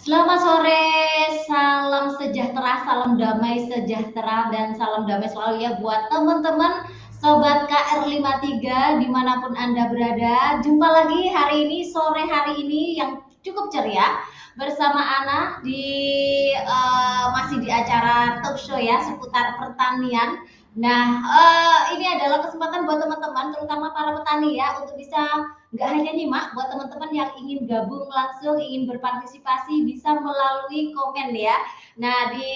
Selamat sore, salam sejahtera, salam damai sejahtera, dan salam damai selalu ya buat teman-teman Sobat KR53 dimanapun Anda berada. Jumpa lagi hari ini, sore hari ini yang cukup ceria bersama Ana masih di acara talk show ya seputar pertanian. Nah, ini adalah kesempatan buat teman-teman, terutama para petani ya, untuk bisa nggak hanya nyimak, buat teman-teman yang ingin gabung langsung, ingin berpartisipasi, bisa melalui komen ya. Nah, di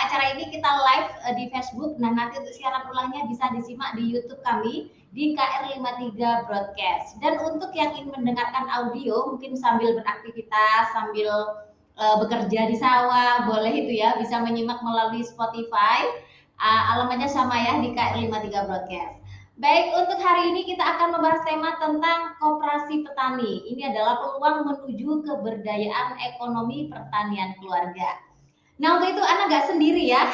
acara ini kita live di Facebook. Nah, nanti untuk siaran ulangnya bisa disimak di YouTube kami di KR53 Broadcast. Dan untuk yang ingin mendengarkan audio, mungkin sambil beraktivitas, sambil bekerja di sawah, boleh itu ya, bisa menyimak melalui Spotify. Alamatnya sama ya di KR53 Broadcast. Baik, untuk hari ini kita akan membahas tema tentang koperasi petani. Ini adalah peluang menuju keberdayaan ekonomi pertanian keluarga. Nah, untuk itu Ana nggak sendiri ya,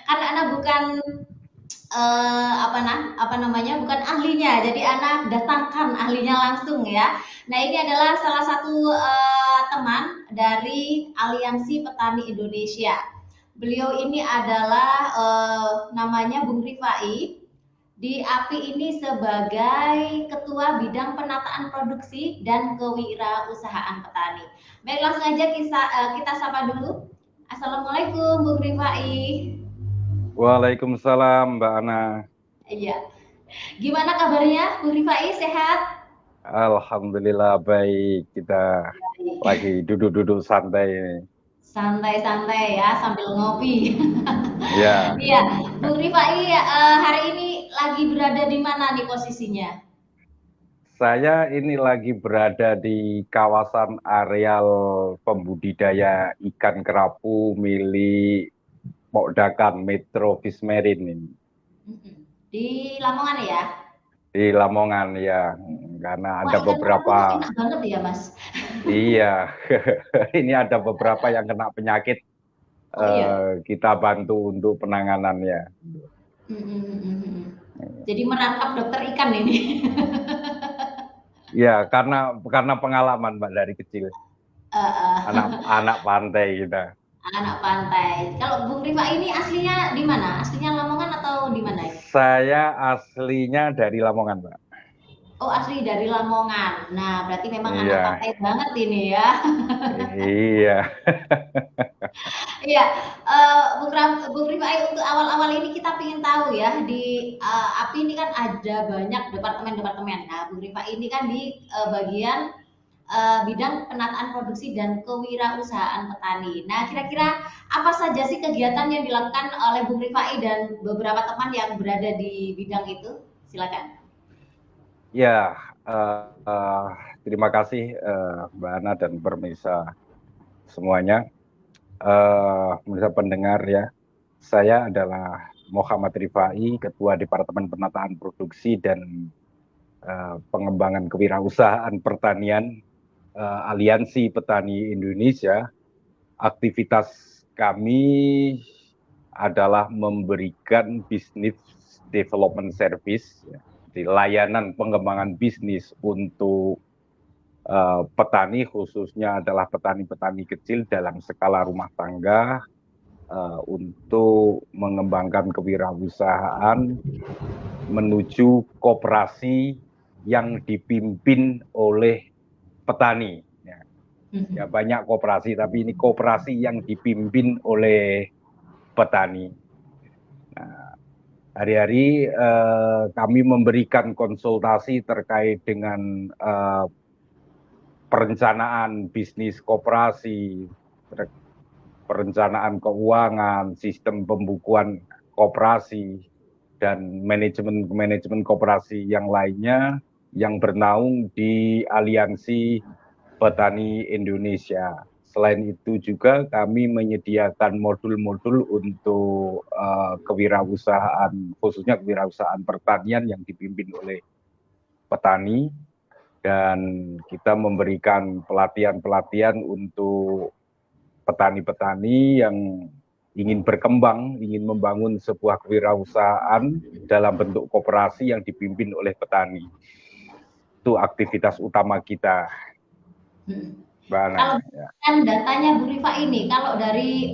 karena Ana bukan apa namanya, bukan ahlinya. Jadi Ana datangkan ahlinya langsung ya. Nah, ini adalah salah satu teman dari Aliansi Petani Indonesia. Beliau ini adalah namanya Bung Rifai. Di API ini sebagai Ketua Bidang Penataan Produksi dan Kewirausahaan Petani. Baik, langsung aja kita sapa dulu. Assalamualaikum Bung Rifai. Waalaikumsalam Mbak Ana. Iya. Gimana kabarnya Bung Rifai? Sehat? Alhamdulillah baik. Kita lagi duduk-duduk santai ini. Santai-santai ya sambil ngopi. Ya, Iya, Bung Rifai hari ini lagi berada di mana nih posisinya? saya ini lagi berada di kawasan areal pembudidaya ikan kerapu milik Mokdakan Metro Fish Marine ini. Di Lamongan ya? Di Lamongan ya, karena Wah, ada ikan beberapa, kerapu enak banget ya, Mas. iya, ini ada beberapa yang kena penyakit, Oh iya. kita bantu untuk penanganannya. Jadi merangkap dokter ikan ini. Ya, karena pengalaman Mbak dari kecil, Heeh. anak pantai kita. Anak pantai. Kalau Bung Rifa ini aslinya di mana? Aslinya Lamongan atau di mana ini? Saya aslinya dari Lamongan, Mbak. Oh, asli dari Lamongan. Nah, berarti memang anak Iya, pantai banget ini ya. iya, Iya, Bung Rifai, untuk awal-awal ini kita ingin tahu ya, di API ini kan ada banyak departemen-departemen. Nah, Bung Rifai ini kan di bagian bidang penataan produksi dan kewirausahaan petani. Nah, kira-kira apa saja sih kegiatan yang dilakukan oleh Bung Rifai dan beberapa teman yang berada di bidang itu? Silakan. ya. eh, eh, Terima kasih Mbak Ana dan pemirsa semuanya. Pemirsa pendengar ya, saya adalah Muhammad Rifai, Ketua Departemen Penataan Produksi dan Pengembangan Kewirausahaan Pertanian Aliansi Petani Indonesia. Aktivitas kami adalah memberikan bisnis development service, ya, di layanan pengembangan bisnis untuk petani, khususnya adalah petani-petani kecil dalam skala rumah tangga, untuk mengembangkan kewirausahaan menuju koperasi yang dipimpin oleh petani. Ya, banyak koperasi, tapi ini koperasi yang dipimpin oleh petani. Nah, hari-hari kami memberikan konsultasi terkait dengan perencanaan bisnis koperasi, perencanaan keuangan, sistem pembukuan koperasi, dan manajemen koperasi yang lainnya yang bernaung di Aliansi Petani Indonesia. Selain itu juga kami menyediakan modul-modul untuk kewirausahaan, khususnya kewirausahaan pertanian yang dipimpin oleh petani, dan kita memberikan pelatihan-pelatihan untuk petani-petani yang ingin berkembang, ingin membangun sebuah kewirausahaan dalam bentuk koperasi yang dipimpin oleh petani. Itu aktivitas utama kita. Kalau ya. kan datanya Bu Rifa ini, kalau dari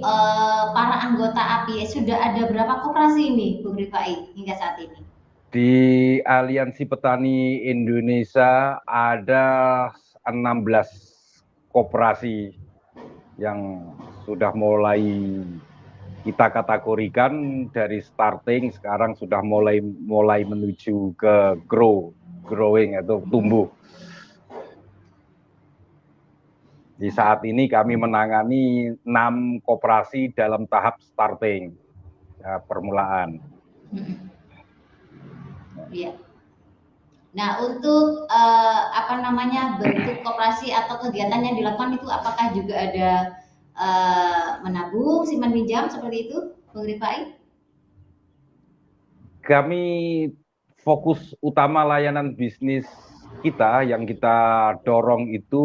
para anggota API sudah ada berapa koperasi ini Bu Rifai hingga saat ini? Di Aliansi Petani Indonesia ada 16 koperasi yang sudah mulai kita kategorikan dari starting, sekarang sudah mulai menuju ke growing atau tumbuh. Di saat ini kami menangani 6 koperasi dalam tahap starting, ya, permulaan. Iya. Nah, untuk bentuk koperasi atau kegiatan yang dilakukan itu apakah juga ada menabung, simpan pinjam seperti itu, Bung Rifai? Kami fokus utama layanan bisnis kita yang kita dorong itu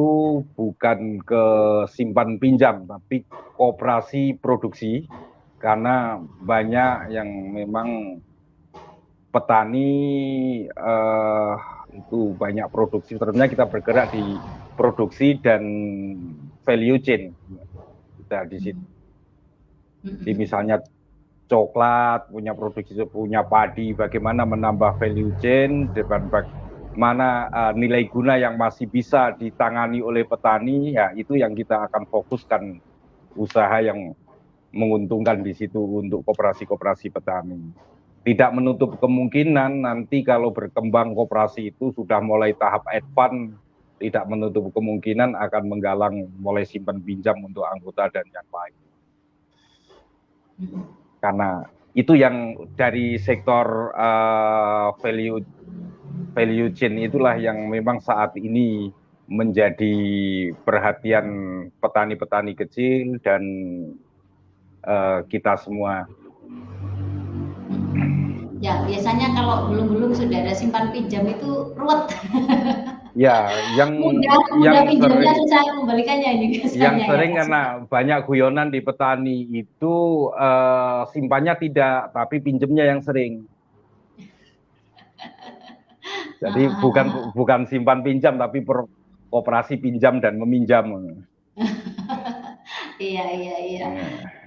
bukan ke simpan pinjam, tapi koperasi produksi, karena banyak yang memang petani itu banyak produksi. Sebenarnya kita bergerak di produksi dan value chain. Kita di situ. Jadi misalnya coklat, punya produksi, punya padi, bagaimana menambah value chain, dan bagaimana nilai guna yang masih bisa ditangani oleh petani, ya itu yang kita akan fokuskan usaha yang menguntungkan di situ untuk koperasi-koperasi petani. Tidak menutup kemungkinan nanti kalau berkembang koperasi itu sudah mulai tahap advance, tidak menutup kemungkinan akan menggalang mulai simpan pinjam untuk anggota dan yang lain. Karena itu yang dari sektor value chain itulah yang memang saat ini menjadi perhatian petani-petani kecil dan kita semua. Ya, biasanya kalau belum sudah ada simpan pinjam itu ruwet. Ya, yang pinjamnya susah kembalikannya ini biasanya. Yang sering karena banyak guyonan di petani itu simpannya tidak, tapi pinjemnya yang sering. Jadi bukan simpan pinjam, tapi koperasi pinjam dan meminjam. Iya.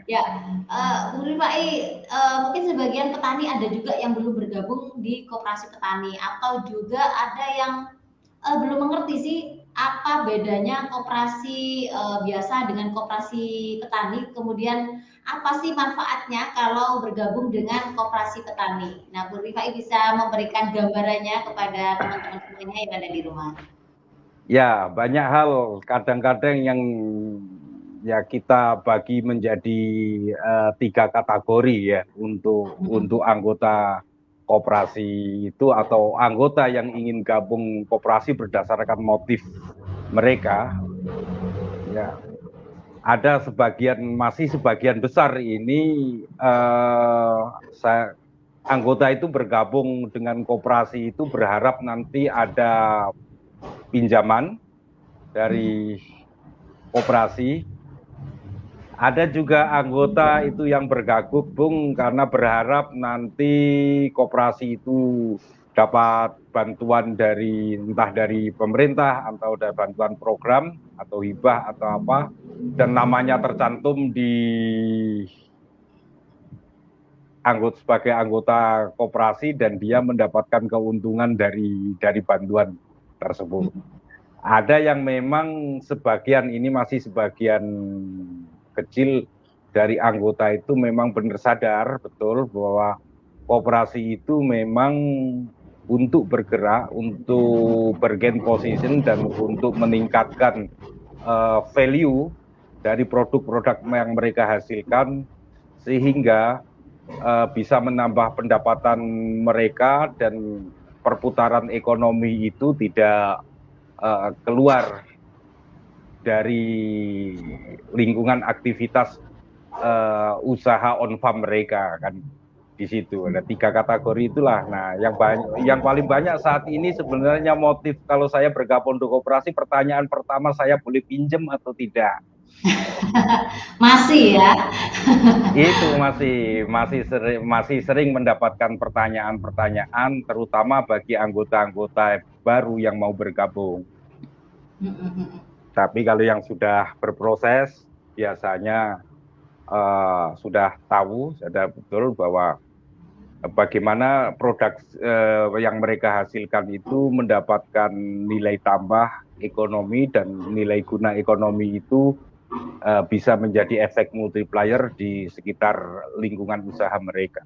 Ya, Bu Rifai, mungkin sebagian petani ada juga yang belum bergabung di koperasi petani, atau juga ada yang belum mengerti sih apa bedanya koperasi biasa dengan koperasi petani, kemudian apa sih manfaatnya kalau bergabung dengan koperasi petani. Nah, Bu Rifai bisa memberikan gambarannya kepada teman-teman semuanya yang ada di rumah. Ya, banyak hal kadang-kadang yang ya kita bagi menjadi 3 kategori ya untuk anggota koperasi itu, atau anggota yang ingin gabung koperasi berdasarkan motif mereka. Ya, ada masih sebagian besar ini anggota itu bergabung dengan koperasi itu berharap nanti ada pinjaman dari koperasi. Ada juga anggota itu yang bergabung karena berharap nanti koperasi itu dapat bantuan entah dari pemerintah atau dari bantuan program atau hibah atau apa, dan namanya tercantum di sebagai anggota koperasi dan dia mendapatkan keuntungan dari bantuan tersebut. Ada yang memang sebagian ini masih sebagian kecil dari anggota itu memang benar sadar betul bahwa koperasi itu memang untuk bergerak, untuk bergain position dan untuk meningkatkan value dari produk-produk yang mereka hasilkan, sehingga bisa menambah pendapatan mereka dan perputaran ekonomi itu tidak keluar dari lingkungan aktivitas usaha on farm mereka, kan di situ ada 3 kategori itulah. Nah, yang paling banyak saat ini sebenarnya motif kalau saya bergabung di koperasi, pertanyaan pertama saya boleh pinjam atau tidak. Masih ya. Itu masih sering mendapatkan pertanyaan-pertanyaan, terutama bagi anggota-anggota baru yang mau bergabung. Tapi kalau yang sudah berproses, biasanya sudah tahu, sudah betul bahwa bagaimana produk yang mereka hasilkan itu mendapatkan nilai tambah ekonomi dan nilai guna ekonomi itu bisa menjadi efek multiplier di sekitar lingkungan usaha mereka.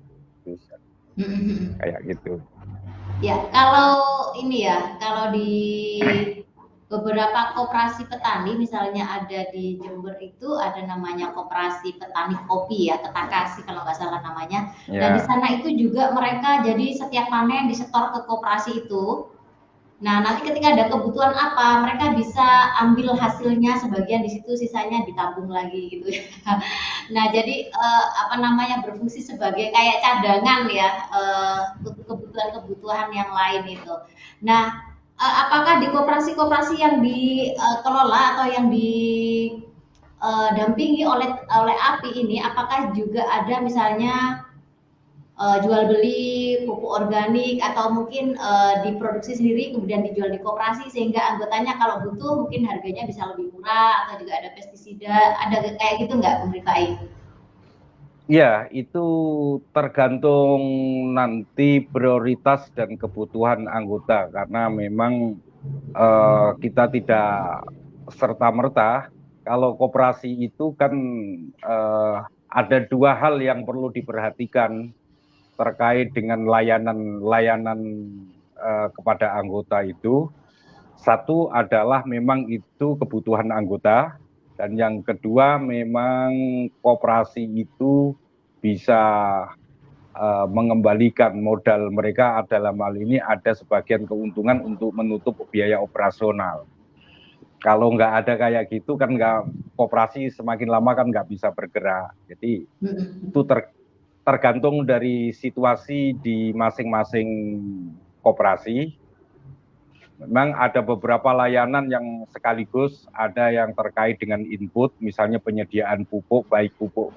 Kayak gitu. Ya, kalau ini ya, kalau di beberapa koperasi petani, misalnya ada di Jember itu ada namanya koperasi petani kopi ya, Ketakasi kalau nggak salah namanya. Nah, di Ya. sana itu juga mereka jadi setiap panen disetor ke koperasi itu. Nah, nanti ketika ada kebutuhan apa, mereka bisa ambil hasilnya sebagian di situ, sisanya ditabung lagi gitu ya. Nah, jadi apa namanya berfungsi sebagai kayak cadangan ya untuk kebutuhan-kebutuhan yang lain itu. Nah, apakah di koperasi-koperasi yang dikelola atau yang didampingi oleh API ini, apakah juga ada misalnya jual beli pupuk organik atau mungkin diproduksi sendiri kemudian dijual di koperasi sehingga anggotanya kalau butuh mungkin harganya bisa lebih murah atau juga ada pestisida, ada kayak gitu nggak Bung Rifai? Ya, itu tergantung nanti prioritas dan kebutuhan anggota karena memang kita tidak serta-merta kalau koperasi itu kan eh, ada dua hal yang perlu diperhatikan terkait dengan layanan-layanan kepada anggota itu. Satu adalah memang itu kebutuhan anggota, dan yang kedua memang koperasi itu bisa mengembalikan modal mereka, dalam hal ini ada sebagian keuntungan untuk menutup biaya operasional. Kalau nggak ada kayak gitu kan nggak, koperasi semakin lama kan nggak bisa bergerak. Jadi itu tergantung dari situasi di masing-masing koperasi. Memang ada beberapa layanan yang sekaligus, ada yang terkait dengan input, misalnya penyediaan pupuk, baik pupuk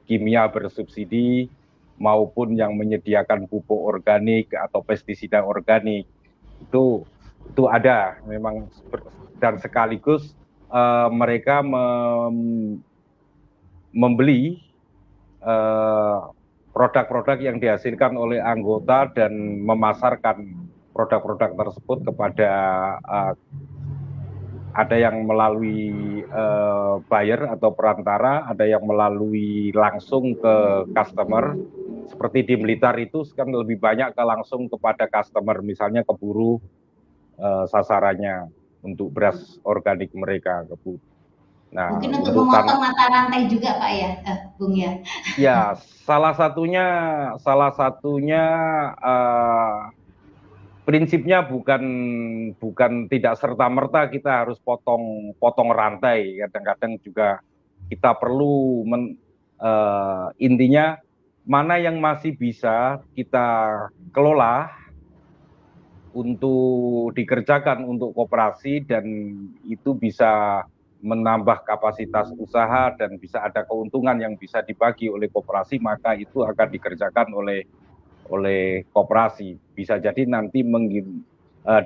kimia bersubsidi maupun yang menyediakan pupuk organik atau pestisida organik. Itu ada memang, dan sekaligus mereka membeli produk-produk yang dihasilkan oleh anggota dan memasarkan produk-produk tersebut kepada ada yang melalui buyer atau perantara, ada yang melalui langsung ke customer. Seperti di Blitar itu kan lebih banyak ke langsung kepada customer, misalnya keburu sasarannya untuk beras organik mereka keburu. Nah, Mungkin untuk untuk memotong mata rantai juga Pak ya, Bung ya. ya salah satunya prinsipnya bukan tidak serta-merta kita harus potong rantai. Kadang-kadang juga kita perlu intinya mana yang masih bisa kita kelola untuk dikerjakan untuk koperasi, dan itu bisa menambah kapasitas usaha dan bisa ada keuntungan yang bisa dibagi oleh koperasi, maka itu akan dikerjakan oleh koperasi. Bisa jadi nanti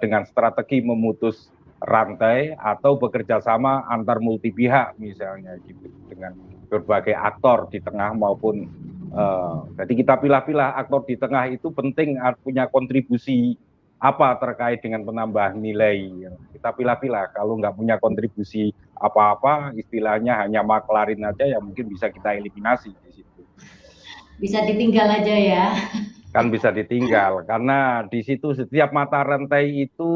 dengan strategi memutus rantai atau bekerja sama antar multi pihak misalnya gitu, dengan berbagai aktor di tengah maupun jadi kita pilah-pilah aktor di tengah itu penting punya kontribusi apa terkait dengan penambahan nilai. Kita pilah-pilah, kalau nggak punya kontribusi apa-apa, istilahnya hanya maklarin aja, ya mungkin bisa kita eliminasi di situ. Bisa ditinggal aja ya. Kan bisa ditinggal karena di situ setiap mata rantai itu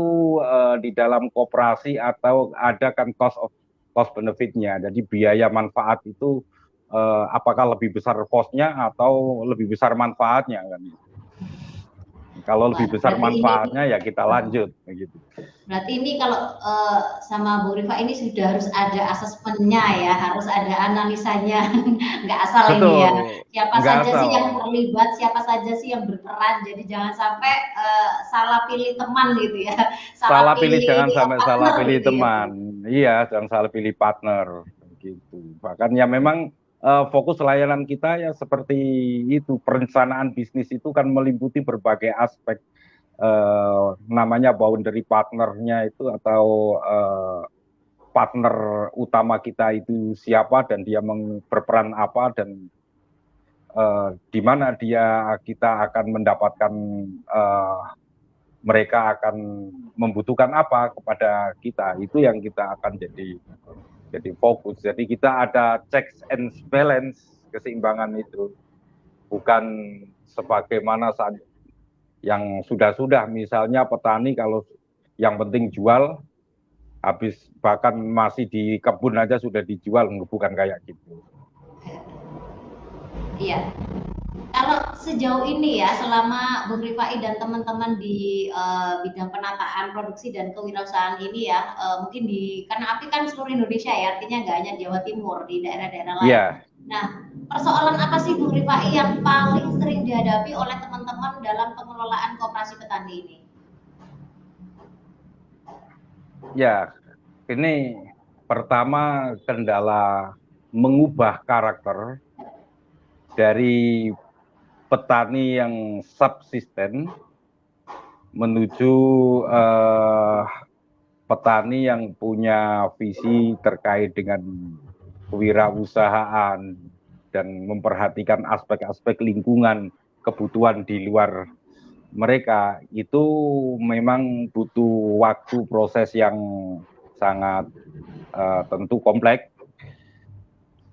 di dalam koperasi atau ada kan cost benefitnya, jadi biaya manfaat itu apakah lebih besar cost-nya atau lebih besar manfaatnya kan. Kalau lebih besar manfaatnya ya kita lanjut gitu. Berarti ini kalau sama Bu Rifa ini sudah harus ada asesmennya ya, harus ada analisanya, nggak asal ini ya. Betul, Siapa nggak saja asal. sih yang terlibat, siapa saja sih yang berperan. Jadi jangan sampai salah pilih teman gitu ya, salah Salah pilih, pilih jangan sampai salah partner pilih gitu ya. teman. Iya, jangan salah pilih partner gitu. Bahkan ya memang fokus layanan kita ya seperti itu, perencanaan bisnis itu kan meliputi berbagai aspek, namanya boundary partnernya itu atau partner utama kita itu siapa dan dia berperan apa dan di mana kita akan mendapatkan mereka akan membutuhkan apa kepada kita, itu yang kita akan jadi fokus. Jadi kita ada checks and balance, keseimbangan itu, bukan sebagaimana saat yang sudah misalnya petani kalau yang penting jual, habis bahkan masih di kebun aja sudah dijual, bukan kayak gitu. Iya. Kalau sejauh ini ya, selama Bung Rifai dan teman-teman di bidang penataan produksi dan kewirausahaan ini ya, mungkin karena API kan seluruh Indonesia ya, artinya nggak hanya Jawa Timur, di daerah-daerah lain. Yeah. Nah, persoalan apa sih Bung Rifai yang paling sering dihadapi oleh teman-teman dalam pengelolaan koperasi petani ini? Ya, ini pertama kendala mengubah karakter dari petani yang subsisten menuju petani yang punya visi terkait dengan kewirausahaan dan memperhatikan aspek-aspek lingkungan, kebutuhan di luar mereka. Itu memang butuh waktu, proses yang sangat tentu kompleks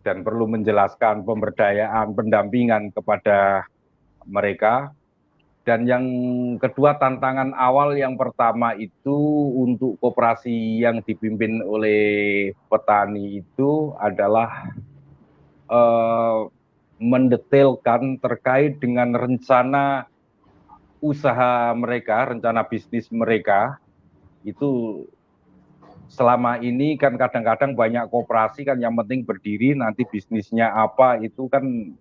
dan perlu menjelaskan pemberdayaan, pendampingan kepada mereka. Dan yang kedua, tantangan awal yang pertama itu untuk koperasi yang dipimpin oleh petani itu adalah mendetailkan terkait dengan rencana usaha mereka, rencana bisnis mereka. Itu selama ini kan kadang-kadang banyak koperasi kan yang penting berdiri, nanti bisnisnya apa itu kan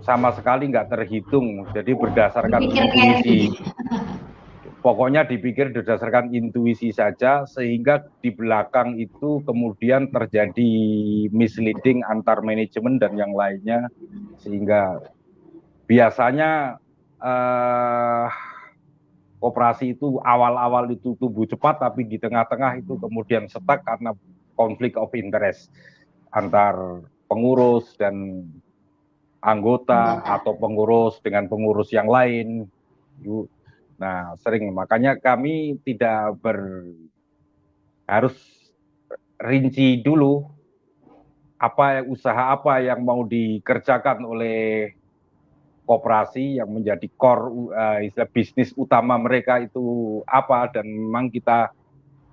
sama sekali nggak terhitung. Jadi berdasarkan intuisi, pokoknya dipikir berdasarkan intuisi saja, sehingga di belakang itu kemudian terjadi misleading antar manajemen dan yang lainnya, sehingga biasanya koperasi itu awal-awal itu tumbuh cepat, tapi di tengah-tengah itu kemudian stuck karena konflik of interest antar pengurus dan anggota atau pengurus dengan pengurus yang lain. Nah, sering makanya kami tidak harus rinci dulu usaha apa yang mau dikerjakan oleh koperasi yang menjadi core bisnis utama mereka itu apa, dan memang kita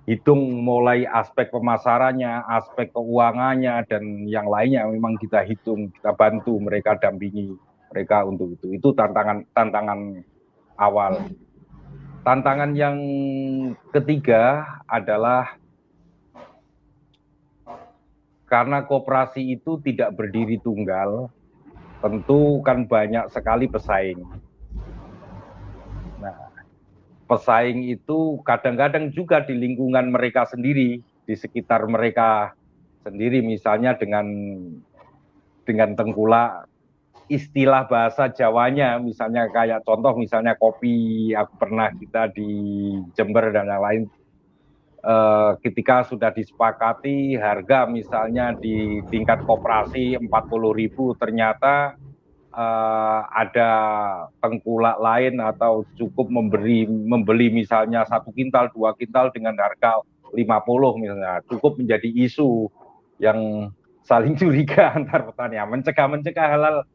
hitung mulai aspek pemasarannya, aspek keuangannya dan yang lainnya memang kita hitung, kita bantu mereka, dampingi mereka untuk itu. Itu tantangan awal. Tantangan yang ketiga adalah karena koperasi itu tidak berdiri tunggal, tentu kan banyak sekali pesaing. Nah, pesaing itu kadang-kadang juga di lingkungan mereka sendiri, di sekitar mereka sendiri, misalnya dengan tengkulak istilah bahasa Jawanya, misalnya kayak contoh misalnya kopi, aku pernah kita di Jember dan yang lain, ketika sudah disepakati harga misalnya di tingkat koperasi 40.000, ternyata ada tengkulak lain atau cukup membeli misalnya 1 kintal, 2 kintal dengan harga 50 misalnya, cukup menjadi isu yang saling curiga antar petani. Mencegah halal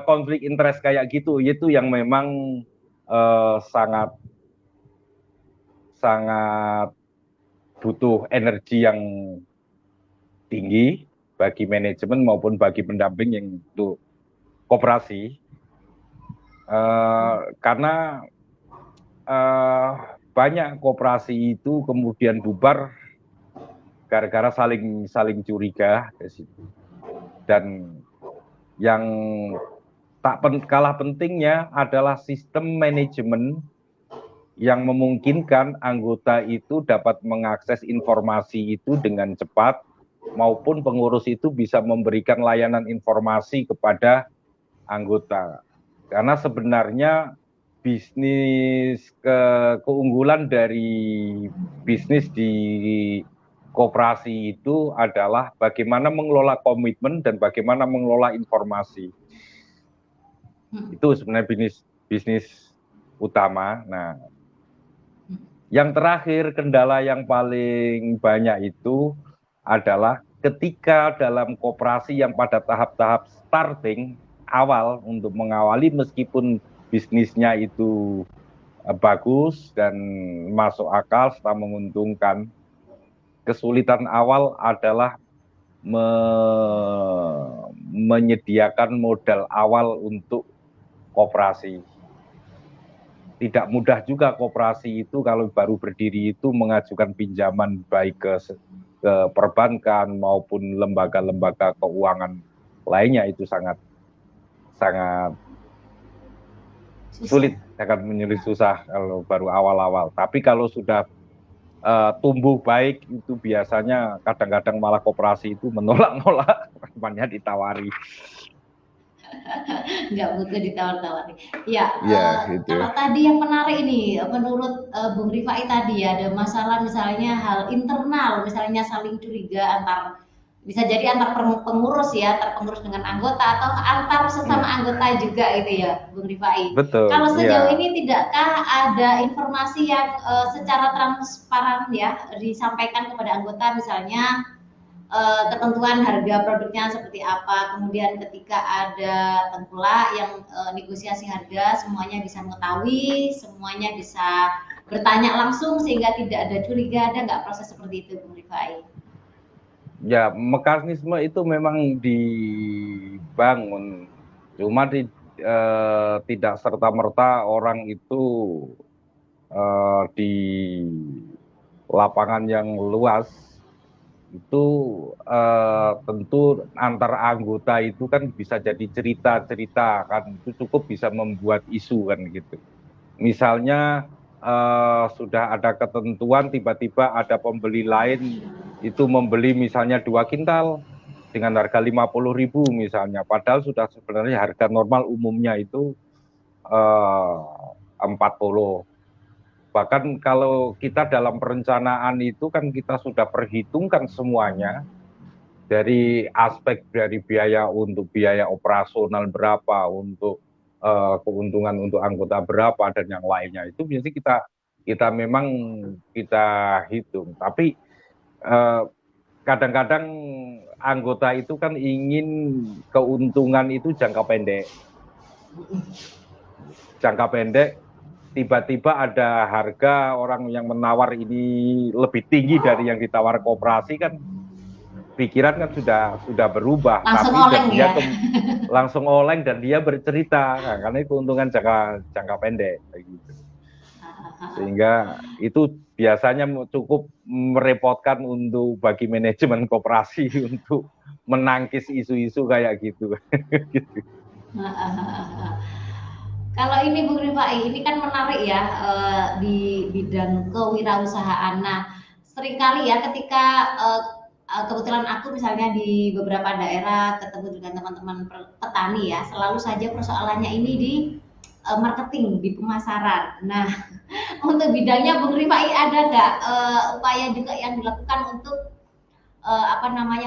konflik interest kayak gitu, itu yang memang sangat butuh energi yang tinggi bagi manajemen maupun bagi pendamping yang untuk koperasi, karena banyak koperasi itu kemudian bubar gara-gara saling curiga di situ. Dan yang tak kalah pentingnya adalah sistem manajemen yang memungkinkan anggota itu dapat mengakses informasi itu dengan cepat, maupun pengurus itu bisa memberikan layanan informasi kepada anggota. Karena sebenarnya keunggulan dari bisnis di koperasi itu adalah bagaimana mengelola komitmen dan bagaimana mengelola informasi. Itu sebenarnya bisnis utama. Nah, yang terakhir, kendala yang paling banyak itu adalah ketika dalam koperasi yang pada tahap-tahap starting awal untuk mengawali, meskipun bisnisnya itu bagus dan masuk akal serta menguntungkan, kesulitan awal adalah menyediakan modal awal untuk koperasi. Tidak mudah juga koperasi itu kalau baru berdiri itu mengajukan pinjaman baik ke perbankan maupun lembaga-lembaga keuangan lainnya, itu sangat sulit, sangat menyulit, susah kalau baru awal-awal. Tapi kalau sudah tumbuh baik itu biasanya kadang-kadang malah koperasi itu menolak-nolak temannya ditawari. Nggak butuh ditawar-tawari. Ya, Gitu. kalau tadi yang menarik ini, menurut Bung Rifai tadi ya, ada masalah misalnya hal internal, misalnya saling curiga antar, bisa jadi antar pengurus ya, antar pengurus dengan anggota atau antar sesama anggota juga gitu ya, Bung Rifai. Betul. Kalau sejauh ini tidakkah ada informasi yang secara transparan ya disampaikan kepada anggota, misalnya ketentuan harga produknya seperti apa, kemudian ketika ada tengkulak yang negosiasi harga, semuanya bisa mengetahui, semuanya bisa bertanya langsung sehingga tidak ada curiga. Ada nggak proses seperti itu, Bung Rifai? Ya, mekanisme itu memang dibangun, cuma tidak serta-merta orang itu di lapangan yang luas itu tentu antar anggota itu kan bisa jadi cerita-cerita, kan itu cukup bisa membuat isu kan gitu. Misalnya sudah ada ketentuan, tiba-tiba ada pembeli lain itu membeli misalnya 2 kintal dengan harga 50.000 misalnya, padahal sudah sebenarnya harga normal umumnya itu 40. Bahkan kalau kita dalam perencanaan itu kan kita sudah perhitungkan semuanya, dari aspek dari biaya untuk biaya operasional berapa, untuk keuntungan untuk anggota berapa, dan yang lainnya itu biasanya kita memang kita hitung. Tapi kadang-kadang anggota itu kan ingin keuntungan itu jangka pendek. Jangka pendek, tiba-tiba ada harga orang yang menawar ini lebih tinggi dari yang ditawar koperasi, kan pikiran kan sudah berubah. Langsung tapi oleng dia ya. Langsung oleng dan dia bercerita, nah, karena keuntungan jangka pendek gitu. Sehingga itu biasanya cukup merepotkan untuk bagi manajemen koperasi untuk menangkis isu-isu kayak gitu. Kalau ini Bung Rifai, ini kan menarik ya di bidang kewirausahaan. Nah, seringkali ya ketika kebetulan aku misalnya di beberapa daerah ketemu dengan teman-teman petani ya, selalu saja persoalannya ini di marketing, di pemasaran. Nah, untuk bidangnya Bung Rifai ada nggak upaya juga yang dilakukan untuk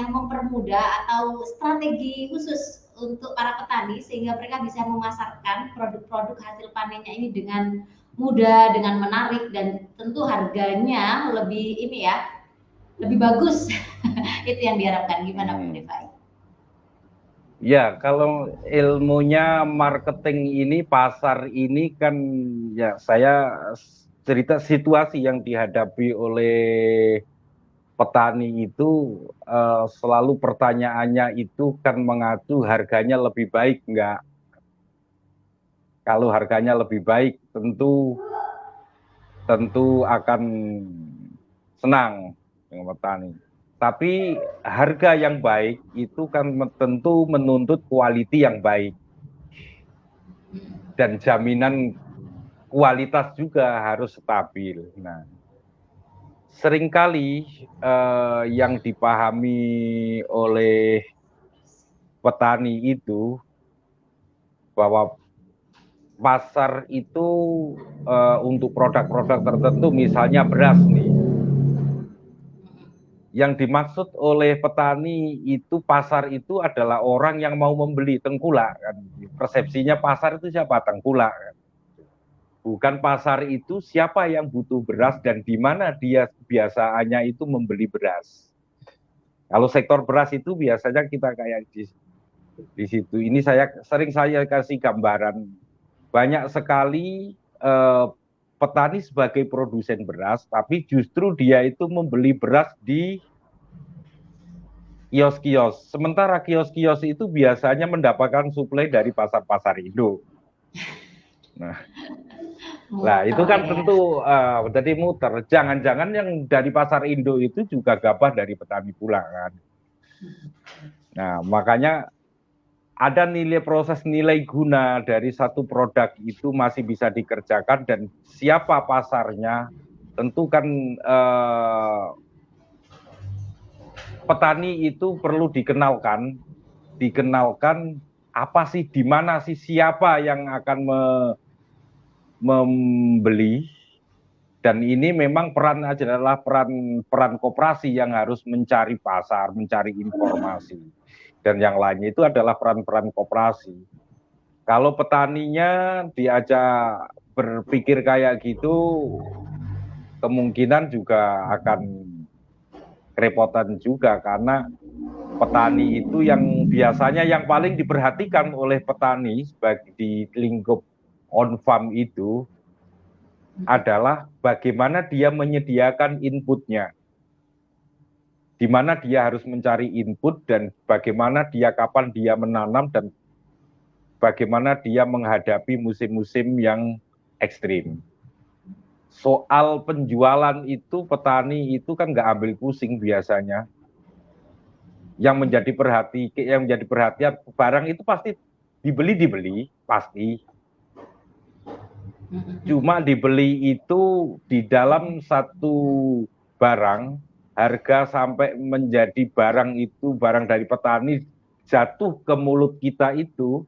mempermudah atau strategi khusus untuk para petani sehingga mereka bisa memasarkan produk-produk hasil panennya ini dengan mudah, dengan menarik, dan tentu harganya lebih ini ya, lebih bagus. Itu yang diharapkan. Gimana Bung Rifai? Ya, kalau ilmunya marketing ini, pasar ini kan ya, saya cerita situasi yang dihadapi oleh petani itu selalu pertanyaannya itu kan mengacu harganya lebih baik enggak. Kalau harganya lebih baik tentu akan senang dengan petani. Tapi harga yang baik itu kan tentu menuntut quality yang baik. Dan jaminan kualitas juga harus stabil. Nah, seringkali yang dipahami oleh petani itu bahwa pasar itu untuk produk-produk tertentu, misalnya beras nih, Yang dimaksud oleh petani itu pasar itu adalah orang yang mau membeli tengkulak kan. Persepsinya pasar itu siapa? Tengkulak kan. Bukan pasar itu siapa yang butuh beras dan di mana dia biasanya itu membeli beras. Kalau sektor beras itu biasanya kita kayak di situ. Ini sering saya kasih gambaran. Banyak sekali petani sebagai produsen beras, tapi justru dia itu membeli beras di kios-kios. Sementara kios-kios itu biasanya mendapatkan suplai dari pasar-pasar Indo. Nah, itu kan ya. tentu jadi muter. Jangan-jangan yang dari pasar Indo itu juga gabah dari petani pula kan. Nah, makanya ada proses nilai guna dari satu produk itu masih bisa dikerjakan dan siapa pasarnya tentu kan petani itu perlu dikenalkan apa sih, di mana sih, siapa yang akan membeli, dan ini memang adalah peran koperasi yang harus mencari pasar, mencari informasi, dan yang lainnya itu adalah peran koperasi. Kalau petaninya diajak berpikir kayak gitu, kemungkinan juga akan kerepotan juga, karena petani itu yang biasanya yang paling diperhatikan oleh petani sebagai di lingkup on farm itu adalah bagaimana dia menyediakan inputnya, di mana dia harus mencari input dan bagaimana kapan dia menanam dan bagaimana dia menghadapi musim-musim yang ekstrim. Soal penjualan itu petani itu kan nggak ambil pusing biasanya. Yang menjadi perhatian barang itu pasti dibeli pasti. Cuma dibeli itu di dalam satu barang, harga sampai menjadi barang dari petani jatuh ke mulut kita itu,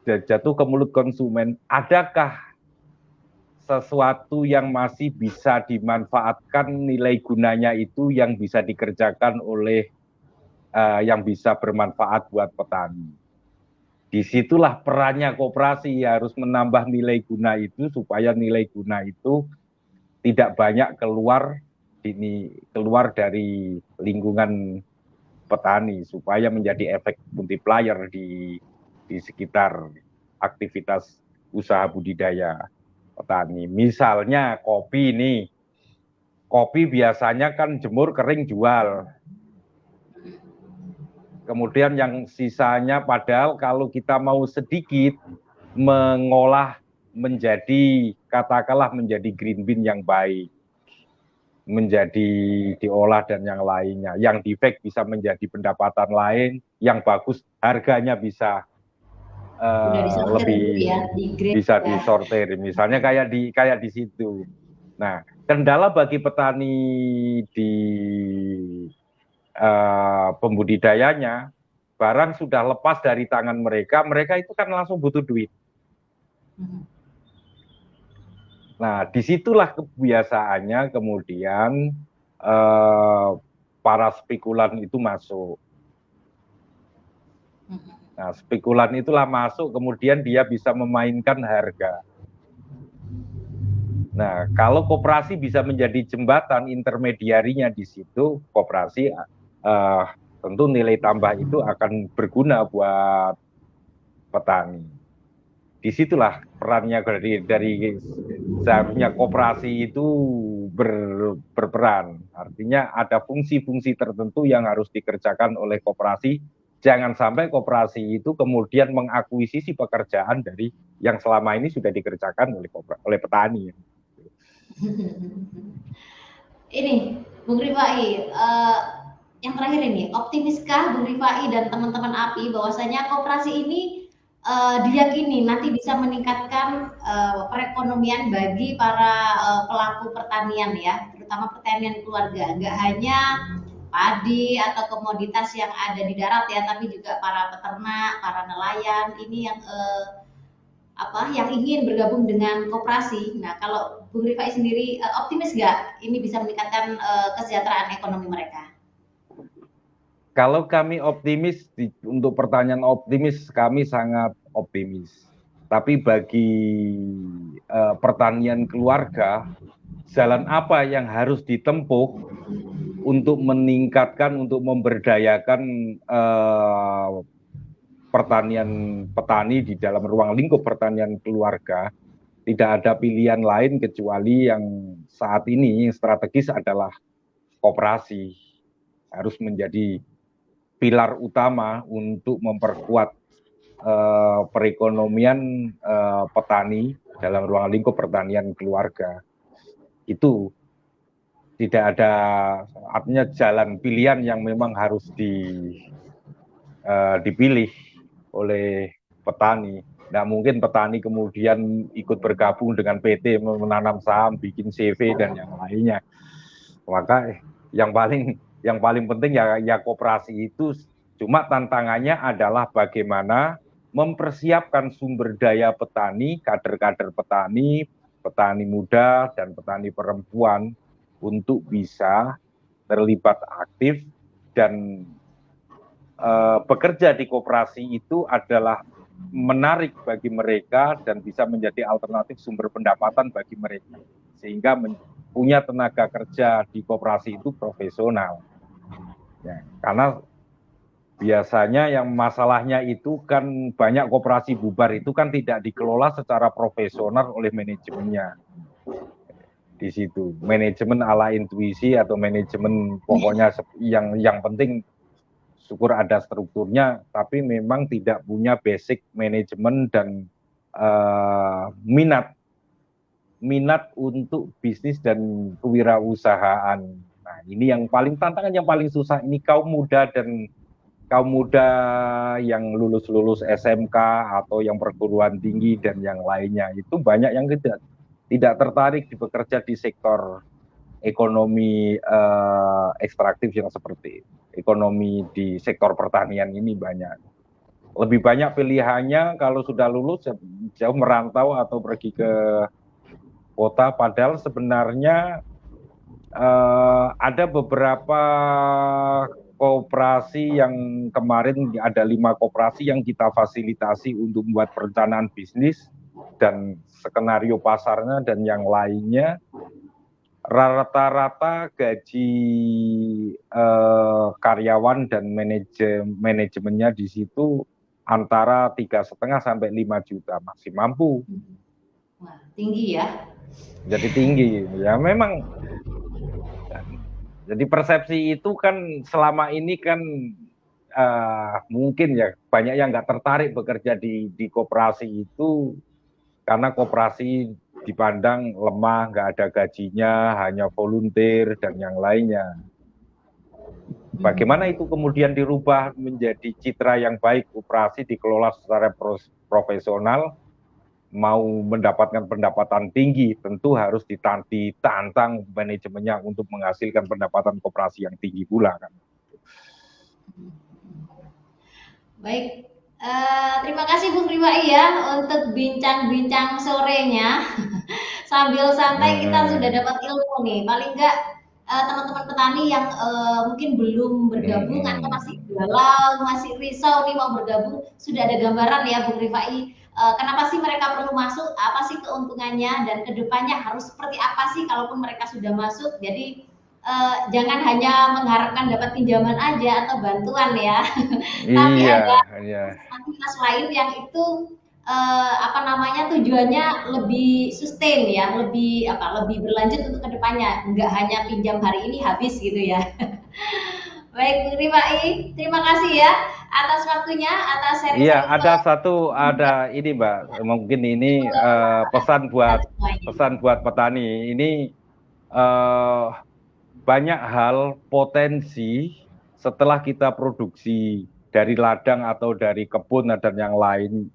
jatuh ke mulut konsumen, adakah sesuatu yang masih bisa dimanfaatkan nilai gunanya itu yang bisa dikerjakan oleh yang bisa bermanfaat buat petani. Disitulah perannya koperasi, harus menambah nilai guna itu supaya nilai guna itu tidak banyak keluar dari lingkungan petani, supaya menjadi efek multiplier di sekitar aktivitas usaha budidaya petani. Misalnya kopi nih, kopi biasanya kan jemur kering jual. Kemudian yang sisanya, padahal kalau kita mau sedikit mengolah menjadi, katakanlah menjadi green bean yang baik, menjadi diolah dan yang lainnya, yang defect bisa menjadi pendapatan lain, yang bagus harganya bisa lebih ya, bisa disortir, misalnya kayak di situ. Nah, kendala bagi petani di pembudidayanya, barang sudah lepas dari tangan mereka itu kan langsung butuh duit. Nah, disitulah kebiasaannya kemudian para spekulan itu masuk. Nah, spekulan itulah masuk, kemudian dia bisa memainkan harga. Nah, kalau koperasi bisa menjadi jembatan intermediarinya di situ, koperasi tentu nilai tambah itu akan berguna buat petani. Disitulah perannya dari seharusnya koperasi itu berperan. Artinya ada fungsi-fungsi tertentu yang harus dikerjakan oleh koperasi. Jangan sampai koperasi itu kemudian mengakuisisi pekerjaan dari yang selama ini sudah dikerjakan oleh petani. Ini Bung Rifai, yang terakhir ini, optimiskah Bung Rifai dan teman-teman API bahwasanya koperasi ini diyakini nanti bisa meningkatkan perekonomian bagi para pelaku pertanian ya, terutama pertanian keluarga, nggak hanya padi atau komoditas yang ada di darat ya, tapi juga para peternak, para nelayan ini yang yang ingin bergabung dengan koperasi. Nah, kalau Bung Rifai sendiri optimis nggak ini bisa meningkatkan kesejahteraan ekonomi mereka? Kalau kami optimis, untuk pertanyaan optimis, kami sangat optimis. Tapi bagi pertanian keluarga, jalan apa yang harus ditempuh untuk meningkatkan, untuk memberdayakan pertanian petani di dalam ruang lingkup pertanian keluarga, tidak ada pilihan lain kecuali yang saat ini yang strategis adalah koperasi. Harus menjadi pilar utama untuk memperkuat perekonomian petani dalam ruang lingkup pertanian keluarga. Itu tidak ada, artinya jalan pilihan yang memang harus dipilih oleh petani. Nah, mungkin petani kemudian ikut bergabung dengan PT, menanam saham, bikin CV dan yang lainnya. Maka yang paling penting ya koperasi itu. Cuma tantangannya adalah bagaimana mempersiapkan sumber daya petani, kader-kader petani, petani muda dan petani perempuan untuk bisa terlibat aktif dan bekerja di koperasi itu adalah menarik bagi mereka dan bisa menjadi alternatif sumber pendapatan bagi mereka, sehingga punya tenaga kerja di koperasi itu profesional. Ya, karena biasanya yang masalahnya itu kan banyak koperasi bubar itu kan tidak dikelola secara profesional oleh manajemennya. Di situ manajemen ala intuisi atau manajemen pokoknya yang penting syukur ada strukturnya, tapi memang tidak punya basic manajemen dan minat untuk bisnis dan kewirausahaan. Nah, ini yang paling tantangan, yang paling susah ini kaum muda yang lulus SMK atau yang perguruan tinggi dan yang lainnya itu banyak yang tidak tertarik bekerja di sektor ekonomi ekstraktif yang seperti ekonomi di sektor pertanian ini banyak. Lebih banyak pilihannya kalau sudah lulus jauh merantau atau pergi ke kota, padahal sebenarnya ada beberapa koperasi yang kemarin ada 5 koperasi yang kita fasilitasi untuk membuat perencanaan bisnis dan skenario pasarnya dan yang lainnya. Rata-rata gaji karyawan dan manajemennya di situ antara 3,5 sampai 5 juta masih mampu. Wah, tinggi ya. Jadi tinggi ya, memang. Jadi persepsi itu kan selama ini kan mungkin ya banyak yang nggak tertarik bekerja di koperasi itu karena koperasi dipandang lemah, nggak ada gajinya, hanya volunteer dan yang lainnya. Bagaimana itu kemudian dirubah menjadi citra yang baik, koperasi dikelola secara profesional, mau mendapatkan pendapatan tinggi, tentu harus ditantang manajemennya untuk menghasilkan pendapatan koperasi yang tinggi pula kan. Baik, terima kasih Bung Rifai ya untuk bincang-bincang sorenya. Sambil santai kita sudah dapat ilmu nih. Paling enggak teman-teman petani yang mungkin belum bergabung atau masih galau, masih risau nih mau bergabung, sudah ada gambaran ya Bung Rifai. Kenapa sih mereka perlu masuk? Apa sih keuntungannya dan kedepannya harus seperti apa sih kalaupun mereka sudah masuk? Jadi jangan hanya mengharapkan dapat pinjaman aja atau bantuan ya, tapi ada aktivitas lain yang itu tujuannya lebih sustain ya, lebih berlanjut untuk kedepannya, nggak hanya pinjam hari ini habis gitu ya. Baik Bung Rifai, terima kasih ya atas waktunya, atas sharing. Iya, ada ini Mbak, mungkin ini pesan buat petani ini. Banyak hal potensi setelah kita produksi dari ladang atau dari kebun dan yang lain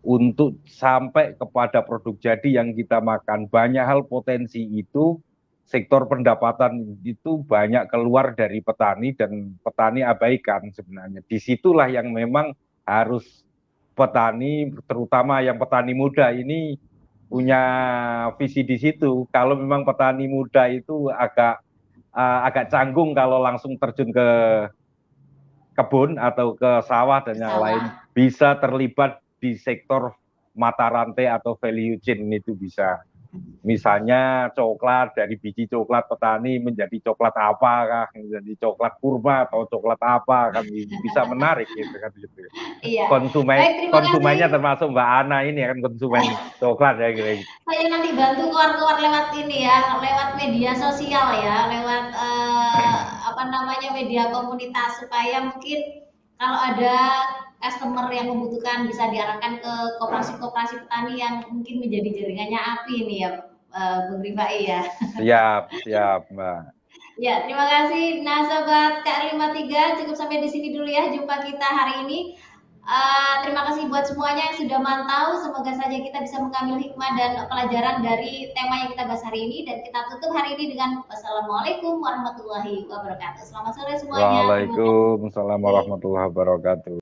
untuk sampai kepada produk jadi yang kita makan. Banyak hal potensi itu, sektor pendapatan itu banyak keluar dari petani dan petani abaikan sebenarnya. Disitulah yang memang harus petani, terutama yang petani muda ini punya visi di situ. Kalau memang petani muda itu agak canggung kalau langsung terjun ke kebun atau ke sawah dan yang lain, Sawah. bisa terlibat di sektor mata rantai atau value chain itu bisa. Misalnya coklat, dari biji coklat petani menjadi coklat apakah, menjadi coklat kurma atau coklat apa, kan bisa menarik gitu kan gitu. Iya. Konsumen Baik, terima kasih. konsumennya termasuk Mbak Ana ini kan konsumen coklat ya kira gitu. Saya nanti bantu keluar-keluar lewat ini ya, lewat media sosial ya, lewat apa namanya media komunitas supaya mungkin kalau ada customer yang membutuhkan bisa diarahkan ke koperasi-koperasi petani yang mungkin menjadi jaringannya API ini ya, Bung Rifai ya. Siap, siap Mbak. Ya, terima kasih. Nah, sobat KR53, cukup sampai di sini dulu ya jumpa kita hari ini. Terima kasih buat semuanya yang sudah mantau. Semoga saja kita bisa mengambil hikmah dan pelajaran dari tema yang kita bahas hari ini. Dan kita tutup hari ini dengan wassalamualaikum warahmatullahi wabarakatuh. Selamat sore semuanya. Terima Waalaikumsalam kasih. warahmatullahi wabarakatuh.